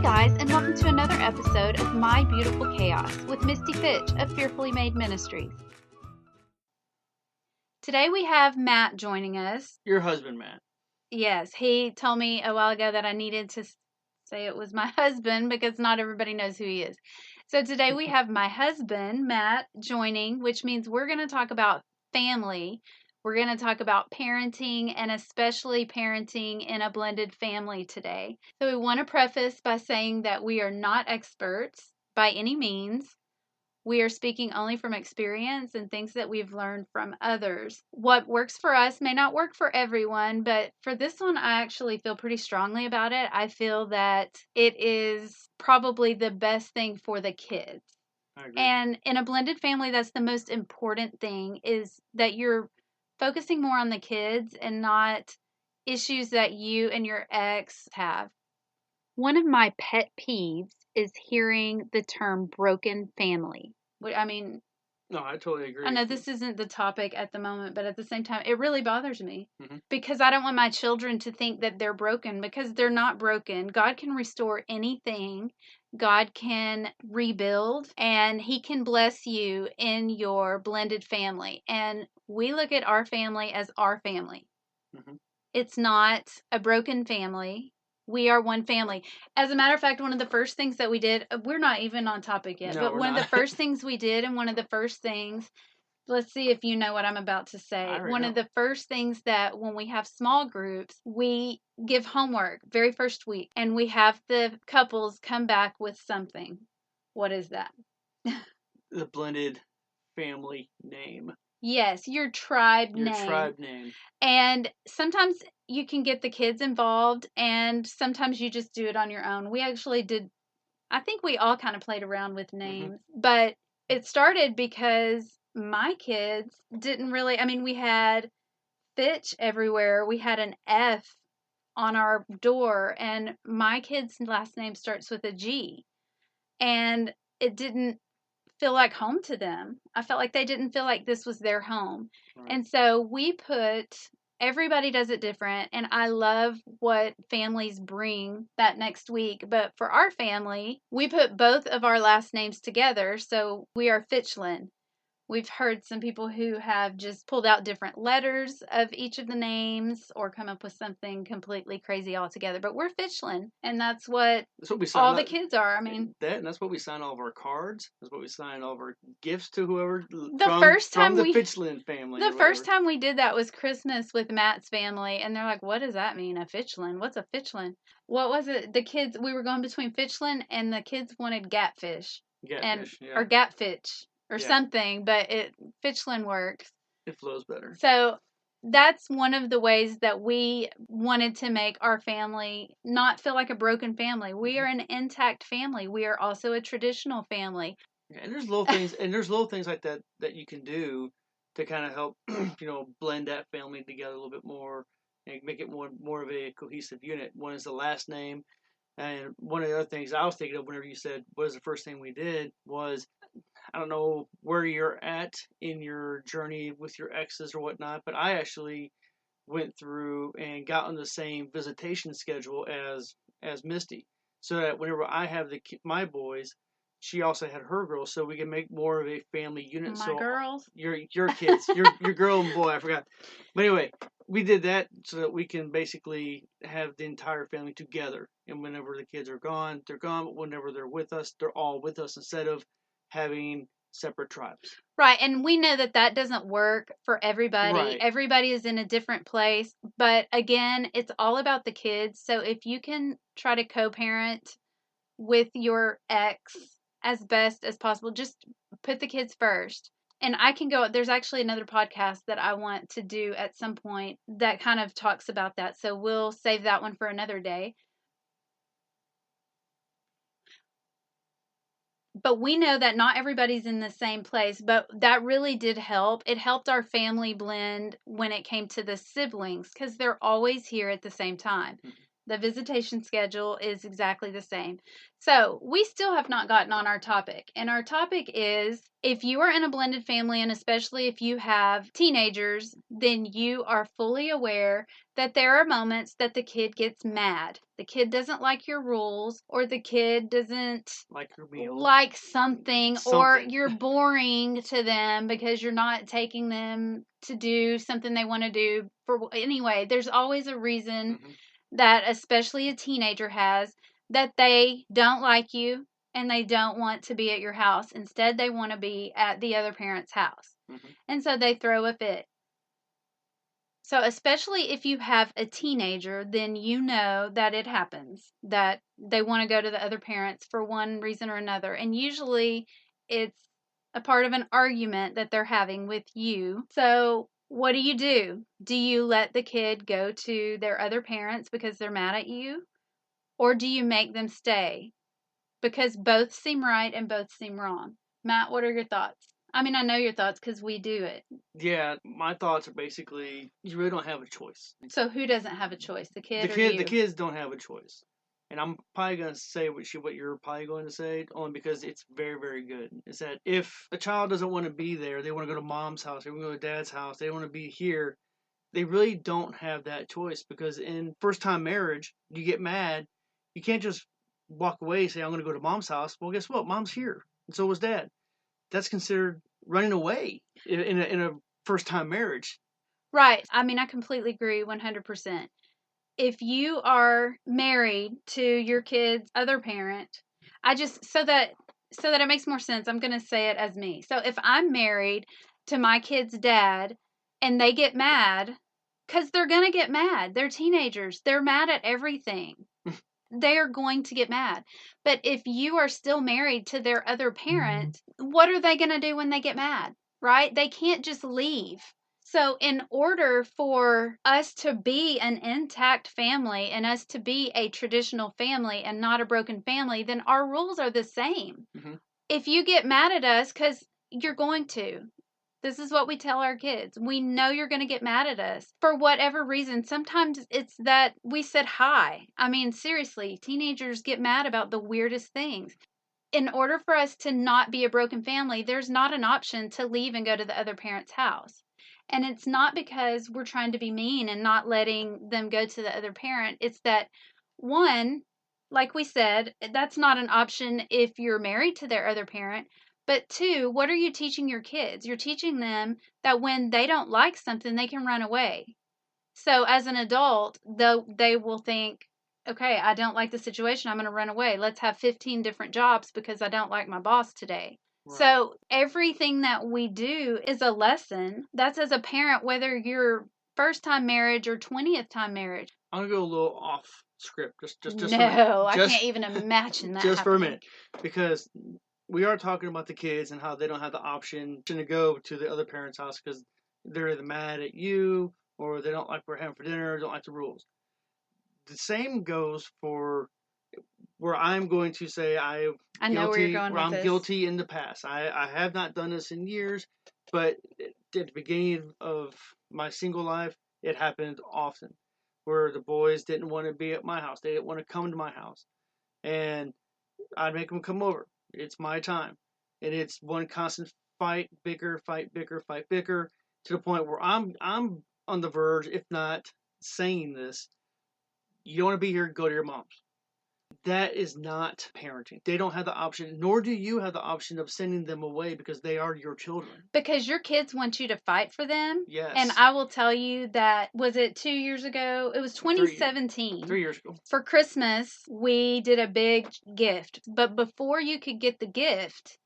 guys, and welcome to another episode of My Beautiful Chaos with Misty Fitch of Fearfully Made Ministries. Today we have Matt joining us. Your husband, Matt. Yes, he told me a while ago that I needed to say it was my husband because not everybody knows who he is. So today we have my husband, Matt, joining, which means we're going to talk about family. We're going to talk about parenting and especially parenting in a blended family today. So we want to preface by saying that we are not experts by any means. We are speaking only from experience and things that we've learned from others. What works for us may not work for everyone, but for this one, I actually feel pretty strongly about it. I feel that it is probably the best thing for the kids. I agree. And in a blended family, that's the most important thing, is that you're focusing more on the kids and not issues that you and your ex have. One of my pet peeves is hearing the term broken family. I mean, No, I totally agree. I know this isn't the topic at the moment, but at the same time, it really bothers me Mhm. because I don't want my children to think that they're broken, because they're not broken. God can restore anything. God can rebuild, and He can bless you in your blended family. And we look at our family as our family. Mhm. It's not a broken family. We are one family. As a matter of fact, one of the first things that we did, we're not even on topic yet, No, but we're one of the not. first things we did, and one of the first things, let's see if you know what I'm about to say. I already One of know. the first things that when we have small groups, we give homework very first week, and we have the couples come back with something. What is that? The blended family name. Yes, your tribe Your name. tribe name. And sometimes you can get the kids involved, and sometimes you just do it on your own. We actually did, I think we all kind of played around with names, but it started because my kids didn't really, we had Fitch everywhere. We had an F on our door, and my kid's last name starts with a G. And it didn't feel like home to them. I felt like they didn't feel like this was their home. Right. And so we put, everybody does it different, and I love what families bring that next week. But for our family, we put both of our last names together, so we are Fitchlin. We've heard some people who have just pulled out different letters of each of the names or come up with something completely crazy altogether. But we're Fitchlin, and that's what we sign all the kids are. And that's what we sign all of our cards. That's what we sign all of our gifts to whoever from the Fitchlin family. The first time we did that was Christmas with Matt's family, and they're like, "What does that mean? A Fitchlin? What's a Fitchlin?" What was it? The kids, we were going between Fitchlin, and the kids wanted Gatfish. Or Gatfitch. Or something, but Fitchlin works. It flows better. So that's one of the ways that we wanted to make our family not feel like a broken family. We are an intact family. We are also a traditional family. And there's little things, like that you can do to kind of help, blend that family together a little bit more and make it more of a cohesive unit. One is the last name. And one of the other things I was thinking of whenever you said, what is the first thing we did, was, I don't know where you're at in your journey with your exes or whatnot, but I actually went through and got on the same visitation schedule as Misty, so that whenever I have my boys, she also had her girls, so we can make more of a family unit. My girls? Your kids, your girl and boy, I forgot. But anyway, we did that so that we can basically have the entire family together. And whenever the kids are gone, they're gone. But whenever they're with us, they're all with us, instead of having separate tribes. Right, and we know that doesn't work for everybody. Right. Everybody is in a different place. But again, it's all about the kids. So if you can try to co-parent with your ex as best as possible, just put the kids first. And there's actually another podcast that I want to do at some point that kind of talks about that. So we'll save that one for another day. But we know that not everybody's in the same place, but that really did help. It helped our family blend when it came to the siblings, because they're always here at the same time. The visitation schedule is exactly the same. So we still have not gotten on our topic. And our topic is, if you are in a blended family, and especially if you have teenagers, then you are fully aware that there are moments that the kid gets mad. The kid doesn't like your rules, or the kid doesn't Like your meal. like something, or Something. you're boring to them because you're not taking them to do something they want to do. Anyway, there's always a reason that especially a teenager has, that they don't like you and they don't want to be at your house. Instead, they want to be at the other parent's house. And so they throw a fit. So, especially if you have a teenager, then you know that it happens, that they want to go to the other parents for one reason or another. And usually it's a part of an argument that they're having with you. So, what do? Do you let the kid go to their other parents because they're mad at you? Or do you make them stay? Because both seem right and both seem wrong. Matt, what are your thoughts? I mean, I know your thoughts because we do it. Yeah, my thoughts are basically, you really don't have a choice. So who doesn't have a choice, the kid or you? The kids don't have a choice. And I'm probably going to say what you're probably going to say, only because it's very, very good. Is that if a child doesn't want to be there, they want to go to mom's house, they want to go to dad's house, they want to be here, they really don't have that choice. Because in first-time marriage, you get mad, you can't just walk away and say, I'm going to go to mom's house. Well, guess what? Mom's here, and so was dad. That's considered running away in a first-time marriage. Right. I mean, I completely agree 100%. If you are married to your kid's other parent, I just so that it makes more sense, I'm going to say it as me. So if I'm married to my kid's dad and they get mad, cuz they're going to get mad. They're teenagers. They're mad at everything. They are going to get mad. But if you are still married to their other parent, what are they going to do when they get mad? Right? They can't just leave. So, in order for us to be an intact family and us to be a traditional family and not a broken family, then our rules are the same. If you get mad at us, because you're going to, this is what we tell our kids. We know you're going to get mad at us for whatever reason. Sometimes it's that we said hi. I mean, seriously, teenagers get mad about the weirdest things. In order for us to not be a broken family, there's not an option to leave and go to the other parent's house. And it's not because we're trying to be mean and not letting them go to the other parent. It's that, one, like we said, that's not an option if you're married to their other parent. But two, what are you teaching your kids? You're teaching them that when they don't like something, they can run away. So as an adult, they will think, okay, I don't like the situation. I'm going to run away. Let's have 15 different jobs because I don't like my boss today. Right. So everything that we do is a lesson. That's as a parent, whether you're first time marriage or 20th time marriage. I'm going to go a little off script. Just no, for a minute. I can't even imagine that. Just happening. for a minute. Because we are talking about the kids and how they don't have the option to go to the other parent's house because they're either mad at you or they don't like what we're having for dinner, or don't like the rules. The same goes for where I'm going to say I know where you're going with I'm this. guilty in the past. I have not done this in years, but at the beginning of my single life, it happened often where the boys didn't want to be at my house. They didn't want to come to my house. And I'd make them come over. It's my time. And it's one constant fight, bicker, to the point where I'm on the verge, if not saying this, you don't want to be here, go to your mom's. That is not parenting. They don't have the option, nor do you have the option of sending them away because they are your children. Because your kids want you to fight for them. Yes. And I will tell you that, was it 2 years ago? It was 2017. 3 years ago. For Christmas, we did a big gift. But before you could get the gift,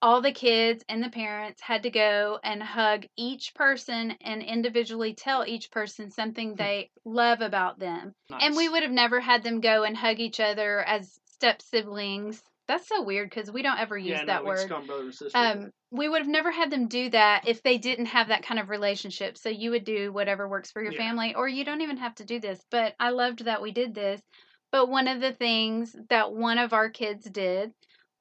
all the kids and the parents had to go and hug each person and individually tell each person something they love about them. Nice. And we would have never had them go and hug each other as step siblings. That's so weird because we don't ever use that word. Brother and sister. We would have never had them do that if they didn't have that kind of relationship. So you would do whatever works for your family, or you don't even have to do this. But I loved that we did this. But one of the things that one of our kids did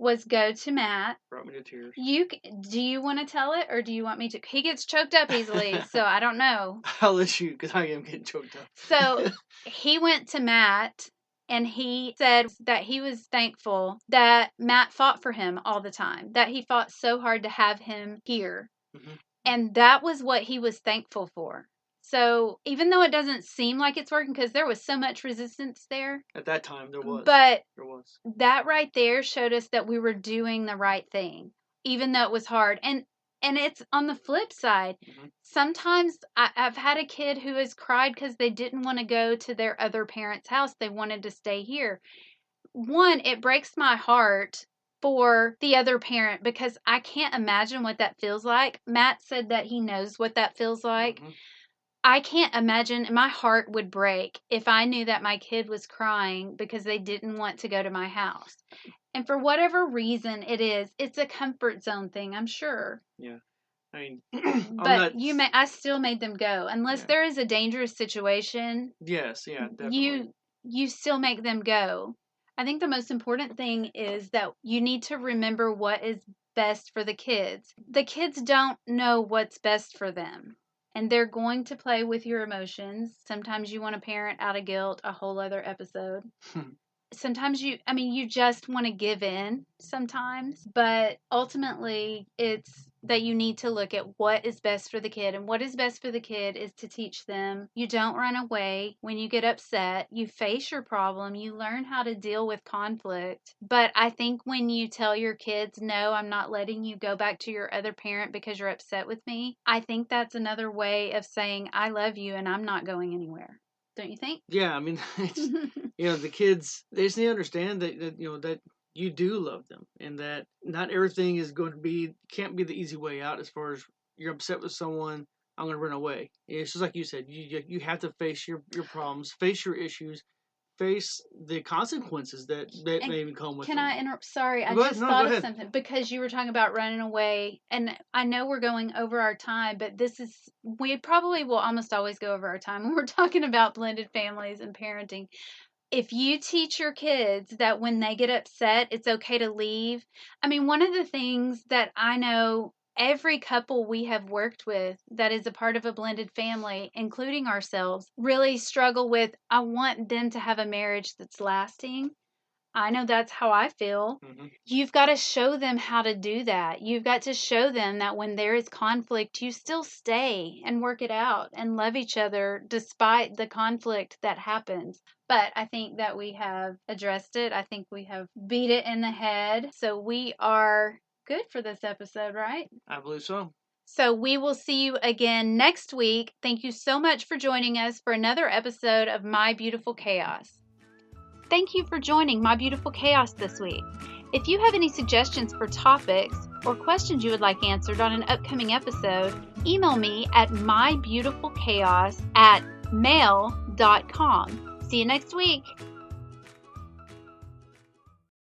was go to Matt. Brought me to tears. Do you want to tell it, or do you want me to? He gets choked up easily, so I don't know. I'll let you, because I am getting choked up. So he went to Matt, and he said that he was thankful that Matt fought for him all the time, that he fought so hard to have him here. Mm-hmm. And that was what he was thankful for. So even though it doesn't seem like it's working, because there was so much resistance there. At that time, there was. But there was. That right there showed us that we were doing the right thing, even though it was hard. And it's on the flip side. Mm-hmm. Sometimes I've had a kid who has cried because they didn't want to go to their other parent's house. They wanted to stay here. One, it breaks my heart for the other parent, because I can't imagine what that feels like. Matt said that he knows what that feels like. Mm-hmm. I can't imagine. My heart would break if I knew that my kid was crying because they didn't want to go to my house. And for whatever reason it is, it's a comfort zone thing, I'm sure. Yeah. I mean, but I still made them go. Unless there is a dangerous situation. Yes, yeah, definitely. You still make them go. I think the most important thing is that you need to remember what is best for the kids. The kids don't know what's best for them. And they're going to play with your emotions. Sometimes you want to parent out of guilt, a whole other episode. Sometimes you just want to give in sometimes. But ultimately, it's that you need to look at what is best for the kid. And what is best for the kid is to teach them you don't run away when you get upset. You face your problem. You learn how to deal with conflict. But I think when you tell your kids, no, I'm not letting you go back to your other parent because you're upset with me, I think that's another way of saying I love you and I'm not going anywhere. Don't you think? Yeah, I mean, it's, the kids, they just need to understand that you do love them, and that not everything is going to be, can't be the easy way out. As far as you're upset with someone, I'm going to run away. It's just like you said, you have to face your problems, face your issues, face the consequences that may even come with them. Can I interrupt? Sorry, I just thought of something, because you were talking about running away, and I know we're going over our time, but we probably will almost always go over our time when we're talking about blended families and parenting. If you teach your kids that when they get upset, it's okay to leave. I mean, one of the things that I know every couple we have worked with that is a part of a blended family, including ourselves, really struggle with, I want them to have a marriage that's lasting. I know that's how I feel. Mm-hmm. You've got to show them how to do that. You've got to show them that when there is conflict, you still stay and work it out and love each other despite the conflict that happens. But I think that we have addressed it. I think we have beat it in the head. So we are good for this episode, right? I believe so. So we will see you again next week. Thank you so much for joining us for another episode of My Beautiful Chaos. Thank you for joining My Beautiful Chaos this week. If you have any suggestions for topics or questions you would like answered on an upcoming episode, email me at mybeautifulchaos@mail.com. See you next week.